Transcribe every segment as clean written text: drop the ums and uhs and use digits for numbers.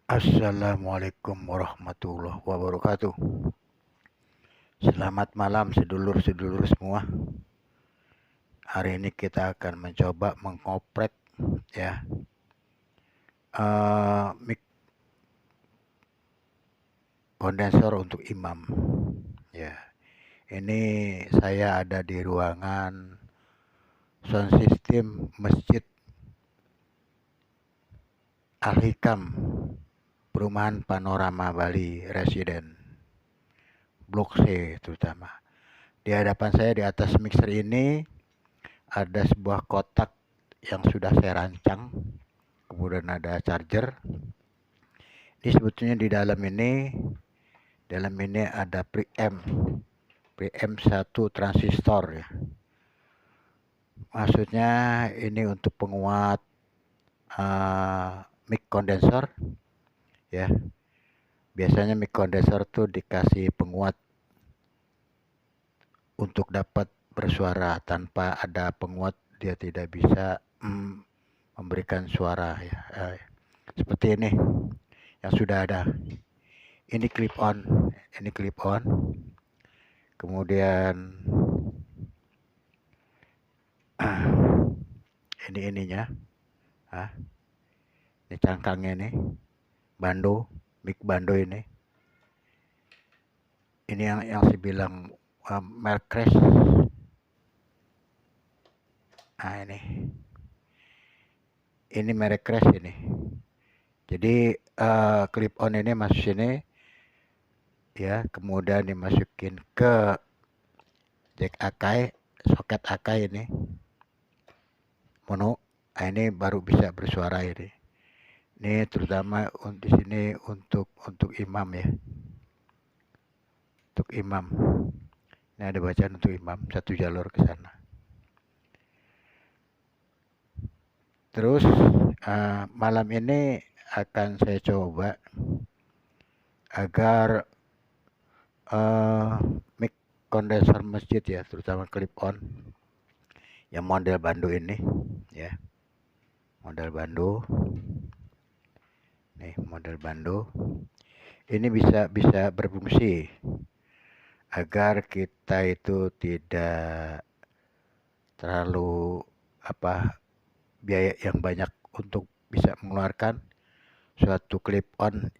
Assalamualaikum warahmatullahi wabarakatuh. Selamat malam sedulur-sedulur semua. Hari ini kita akan mencoba mengoprek ya mic kondensor untuk imam. Ya, ini saya ada di ruangan sound system Masjid Al-Hikam, Perumahan Panorama Bali Residen, Blok C terutama. Di hadapan saya di atas mixer ini ada sebuah kotak yang sudah saya rancang, kemudian ada charger. Ini sebetulnya di dalam ini ada preamp satu transistor ya. Maksudnya ini untuk penguat mic kondensor ya. Biasanya mic kondensor tuh dikasih penguat untuk dapat bersuara. Tanpa ada penguat dia tidak bisa memberikan suara ya. Seperti ini yang sudah ada. Ini clip on. Kemudian ini ininya. Ini cangkangnya nih. Mic bando ini. Ini yang saya bilang merek crash. Nah ini merek crash ini. Jadi clip on ini masuk sini ya, kemudian dimasukin ke jack Akai, soket Akai ini mono. Nah, ini baru bisa bersuara ini. Ini terutama di sini untuk imam ya. Untuk imam. Ini ada bacaan untuk imam, satu jalur ke sana. Terus malam ini akan saya coba agar mic kondensor masjid ya, terutama clip on yang model bando ini ya. Model bando. Nih, model bando. Ini bisa berfungsi agar kita itu tidak terlalu biaya yang banyak untuk bisa mengeluarkan suatu clip on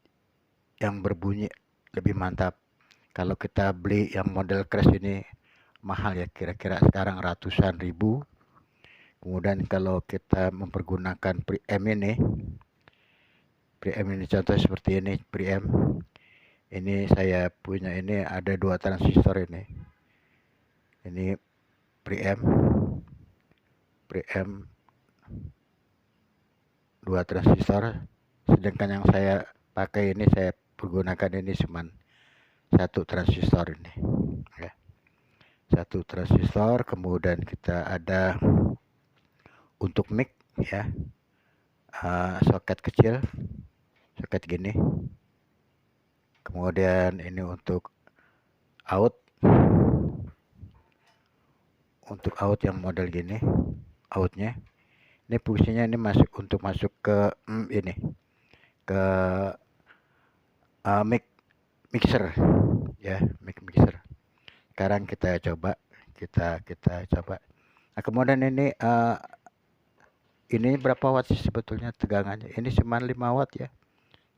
yang berbunyi lebih mantap. Kalau kita beli yang model crash ini mahal ya, kira-kira sekarang ratusan ribu. Kemudian kalau kita mempergunakan preamp ini contoh seperti ini preamp. Ini saya punya ini ada 2 transistor ini. Ini preamp 2 transistor. Sedangkan yang saya pakai ini saya pergunakan ini cuma 1 transistor ini. Ya. 1 transistor, kemudian kita ada untuk mic ya. Soket kecil, soket gini. Kemudian ini untuk out yang model gini, outnya. Ini fungsinya ini masuk ke ini, ke mixer ya, mixer. Sekarang kita coba. Nah, kemudian ini berapa watt sih sebetulnya tegangannya? Ini cuma 5 watt ya.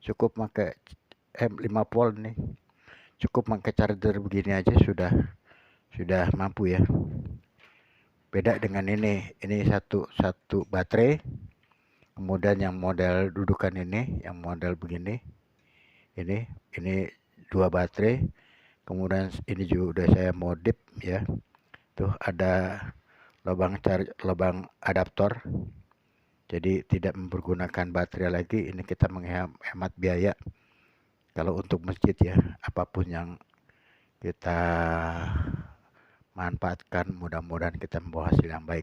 Cukup pakai 5 volt nih. Cukup pakai charger begini aja sudah mampu ya. Beda dengan ini satu baterai. Kemudian yang model dudukan ini, yang model begini. Ini 2 baterai. Kemudian ini juga udah saya modif ya. Tuh ada lubang adaptor. Jadi tidak mempergunakan baterai lagi. Ini kita menghemat biaya. Kalau untuk masjid ya, apapun yang kita manfaatkan, mudah-mudahan kita membawa hasil yang baik.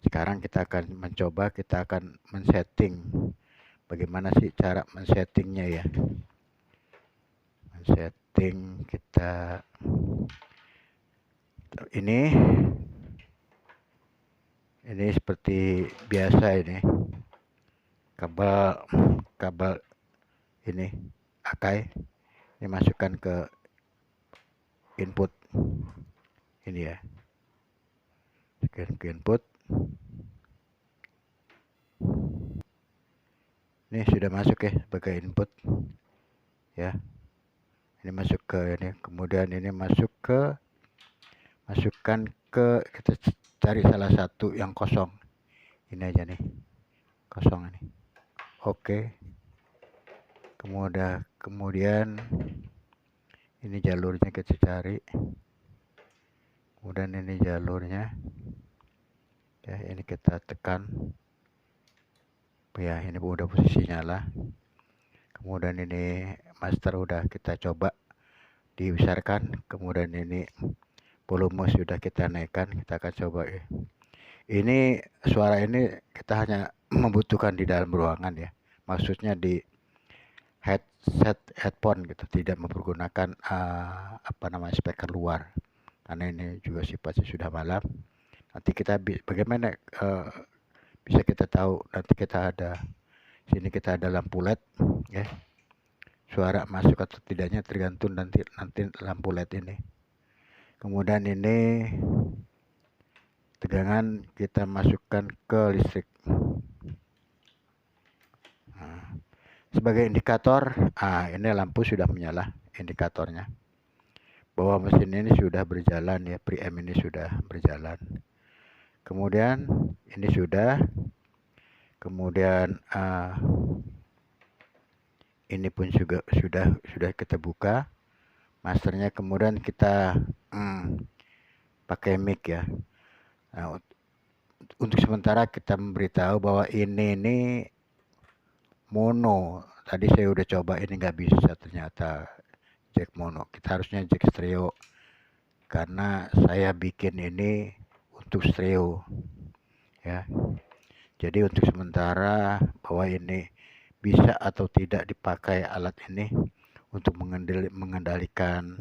Sekarang kita akan mencoba, kita akan men-setting. Bagaimana sih cara men-settingnya ya? Men-setting kita ini seperti biasa ini. Kabel ini Akai, ini masukkan ke input ini ya, scan ke input. Ini sudah masuk ya sebagai input ya. Ini masuk ke ini, kemudian ini masukkan ke, kita cari salah satu yang kosong. Ini aja nih, kosong ini. Oke. Kemudian ini jalurnya kita cari. Kemudian ini jalurnya. Ya, ini kita tekan. Ya, ini udah posisi nyala. Kemudian ini master udah kita coba dibesarkan. Kemudian ini volume sudah kita naikkan. Kita akan coba ya. Ini suara ini kita hanya membutuhkan di dalam ruangan ya. Maksudnya di headphone gitu, tidak mempergunakan speaker luar. Karena ini juga sifatnya sudah malam. Nanti kita bagaimana bisa kita tahu, nanti kita ada sini, kita ada lampu LED ya. Suara masuk atau tidaknya tergantung nanti lampu LED ini. Kemudian ini tegangan kita masukkan ke listrik. Nah, sebagai indikator, ini lampu sudah menyala, indikatornya bahwa mesin ini sudah berjalan ya, preamp ini sudah berjalan. Kemudian ini sudah, kemudian ini pun juga sudah kita buka masternya. Kemudian kita pakai mic ya. Nah, untuk sementara kita memberitahu bahwa ini mono. Tadi saya udah coba, ini nggak bisa ternyata jack mono. Kita harusnya jack stereo, karena saya bikin ini untuk stereo ya. Jadi untuk sementara bahwa ini bisa atau tidak dipakai alat ini untuk mengendalikan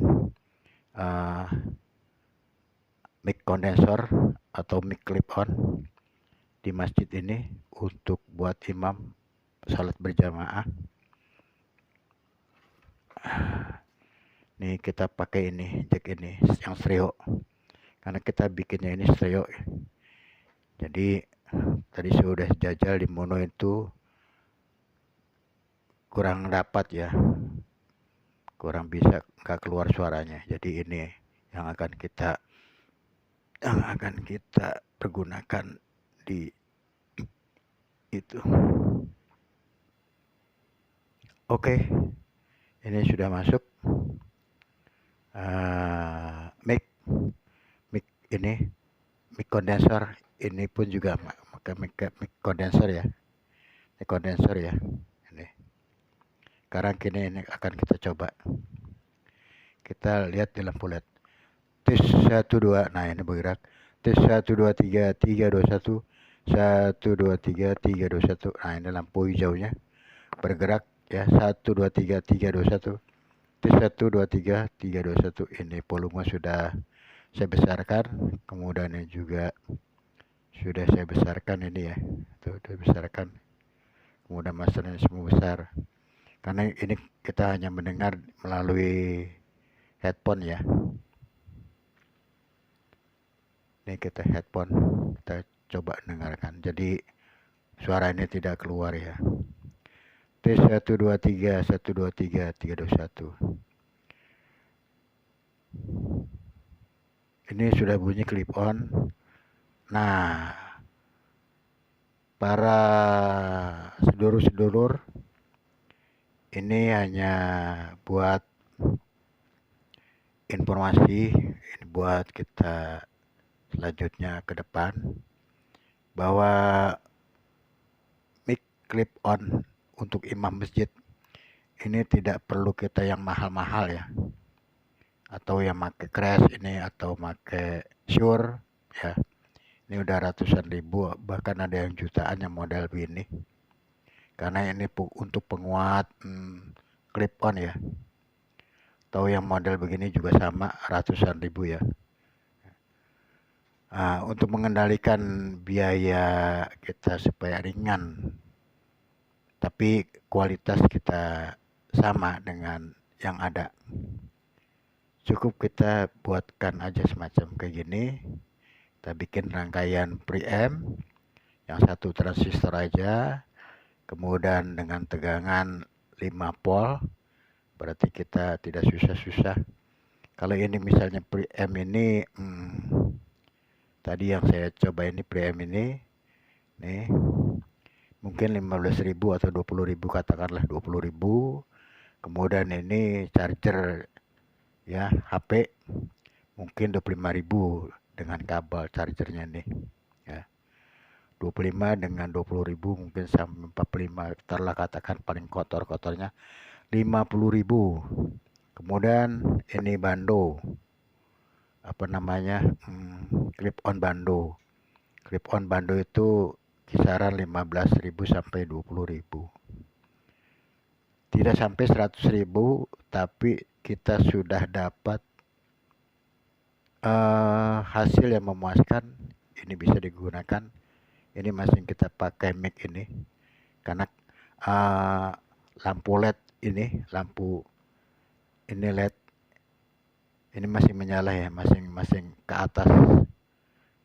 mic condenser atau mic clip on di masjid ini untuk buat imam salat berjamaah. Nih kita pakai ini jack ini yang stereo, karena kita bikinnya ini stereo. Jadi tadi sudah jajal di mono itu kurang dapat ya, kurang bisa, nggak keluar suaranya. Jadi ini yang akan kita pergunakan di itu. Oke, ini sudah masuk. Mic ini, mic condenser ini pun juga mic condenser ya, mic condenser ya. Ini sekarang ini akan kita coba. Kita lihat di lampu LED. Tes 1 2. Nah, ini bergerak. Tes 1 2 3 3 2 1. 1 2 3 3 2 1. Nah, ini lampu hijaunya bergerak ya. 1 2 3 3 2 1. Tes 1 2 3 3 2 1. Ini volume sudah saya besarkan. Kemudian ini juga sudah saya besarkan ini ya. Tuh, sudah besarkan. Kemudian masternya semua besar. Karena ini kita hanya mendengar melalui headphone ya. Ini kita headphone, kita coba dengarkan. Jadi suara ini tidak keluar ya. Tes 1 2 3 1 2 3 3 2 1. Ini sudah bunyi clip on. Nah, para sedulur-sedulur, ini hanya buat informasi, ini buat kita selanjutnya ke depan, bahwa mic clip on untuk imam masjid ini tidak perlu kita yang mahal-mahal ya, atau yang pakai crash ini, atau pakai Shure ya. Ini udah ratusan ribu, bahkan ada yang jutaan yang model begini. Karena ini untuk penguat clip on ya. Atau yang model begini juga sama, ratusan ribu ya. Untuk mengendalikan biaya kita supaya ringan, tapi kualitas kita sama dengan yang ada. Cukup kita buatkan aja semacam kayak gini. Kita bikin rangkaian preamp yang satu transistor aja, kemudian dengan tegangan 5 volt, berarti kita tidak susah-susah. Kalau ini misalnya preamp ini, tadi yang saya coba ini preamp ini, nih mungkin 15.000 atau 20.000, katakanlah 20.000. Kemudian ini charger ya HP mungkin 25.000 dengan kabel chargernya nih ya. 25 dengan 20.000 mungkin sampai 45, taruhlah katakan paling kotor-kotornya 50.000. Kemudian ini bando, apa namanya, clip on bando. Clip on bando itu kisaran 15.000 sampai 20.000. Tidak sampai 100.000, tapi kita sudah dapat hasil yang memuaskan. Ini bisa digunakan. Ini masih kita pakai mic ini karena lampu LED ini, lampu ini LED ini masih menyala ya, masing-masing ke atas.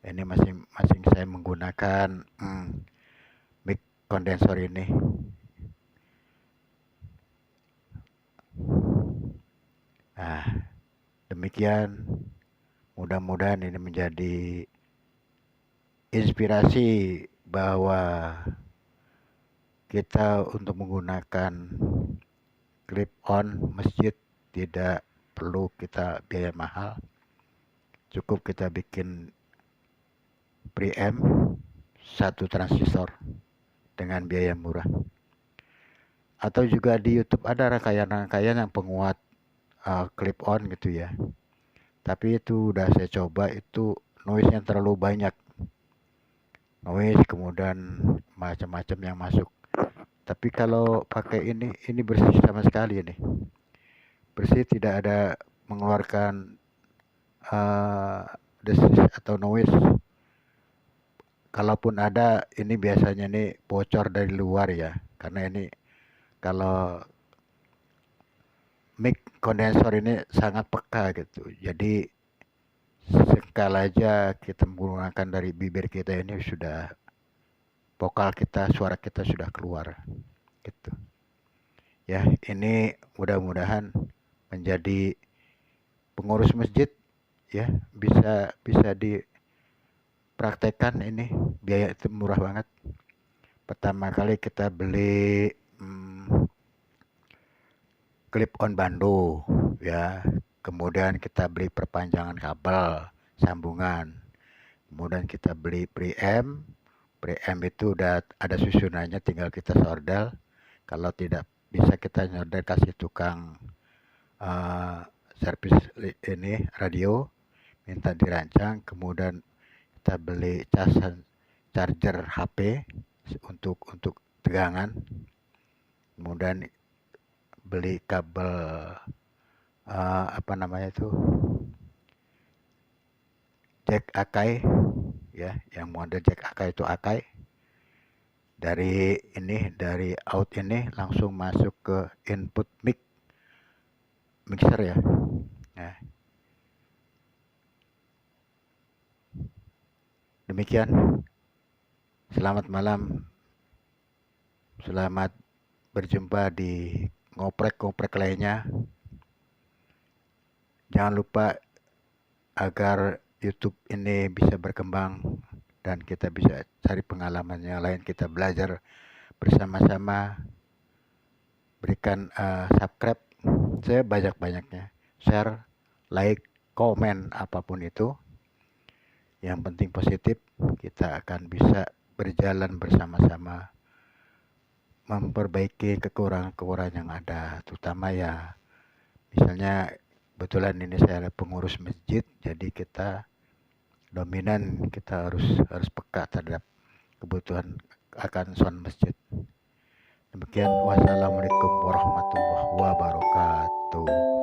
Ini masing-masing saya menggunakan mic kondensor ini. Nah, demikian. Mudah-mudahan ini menjadi inspirasi bahwa kita untuk menggunakan clip on masjid tidak perlu kita biaya mahal. Cukup kita bikin preamp satu transistor dengan biaya murah. Atau juga di YouTube ada rangkaian-rangkaian yang penguat clip on gitu ya. Tapi itu udah saya coba, itu noise-nya terlalu banyak. Noise, kemudian macam-macam yang masuk. Tapi kalau pakai ini bersih sama sekali ini. Bersih, tidak ada mengeluarkan desis atau noise. Kalaupun ada, ini biasanya nih bocor dari luar ya. Karena ini kalau mic kondensor ini sangat peka gitu. Jadi sekali aja kita menggunakan dari bibir kita ini sudah vokal kita, suara kita sudah keluar gitu. Ya, ini mudah-mudahan menjadi pengurus masjid ya, bisa dipraktekkan ini, biaya itu murah banget. Pertama kali kita beli clip on bando ya, kemudian kita beli perpanjangan kabel sambungan, kemudian kita beli preamp itu udah ada susunannya, tinggal kita solder. Kalau tidak bisa kita solder, kasih tukang servis ini radio, minta dirancang. Kemudian kita beli charger HP untuk tegangan, kemudian beli kabel apa namanya itu, jack Akai ya, yang model jack Akai itu Akai, dari out ini langsung masuk ke input mixer ya. Nah, demikian. Selamat malam, selamat berjumpa di ngoprek-ngoprek lainnya. Jangan lupa agar YouTube ini bisa berkembang dan kita bisa cari pengalaman yang lain, kita belajar bersama-sama. Berikan subscribe saya banyak-banyaknya, share, like, komen, apapun itu. Yang penting positif, kita akan bisa berjalan bersama-sama memperbaiki kekurangan-kekurangan yang ada, terutama ya misalnya kebetulan ini saya pengurus masjid, jadi kita dominan, kita harus peka terhadap kebutuhan akan sound masjid. Demikian, wassalamualaikum warahmatullahi wabarakatuh.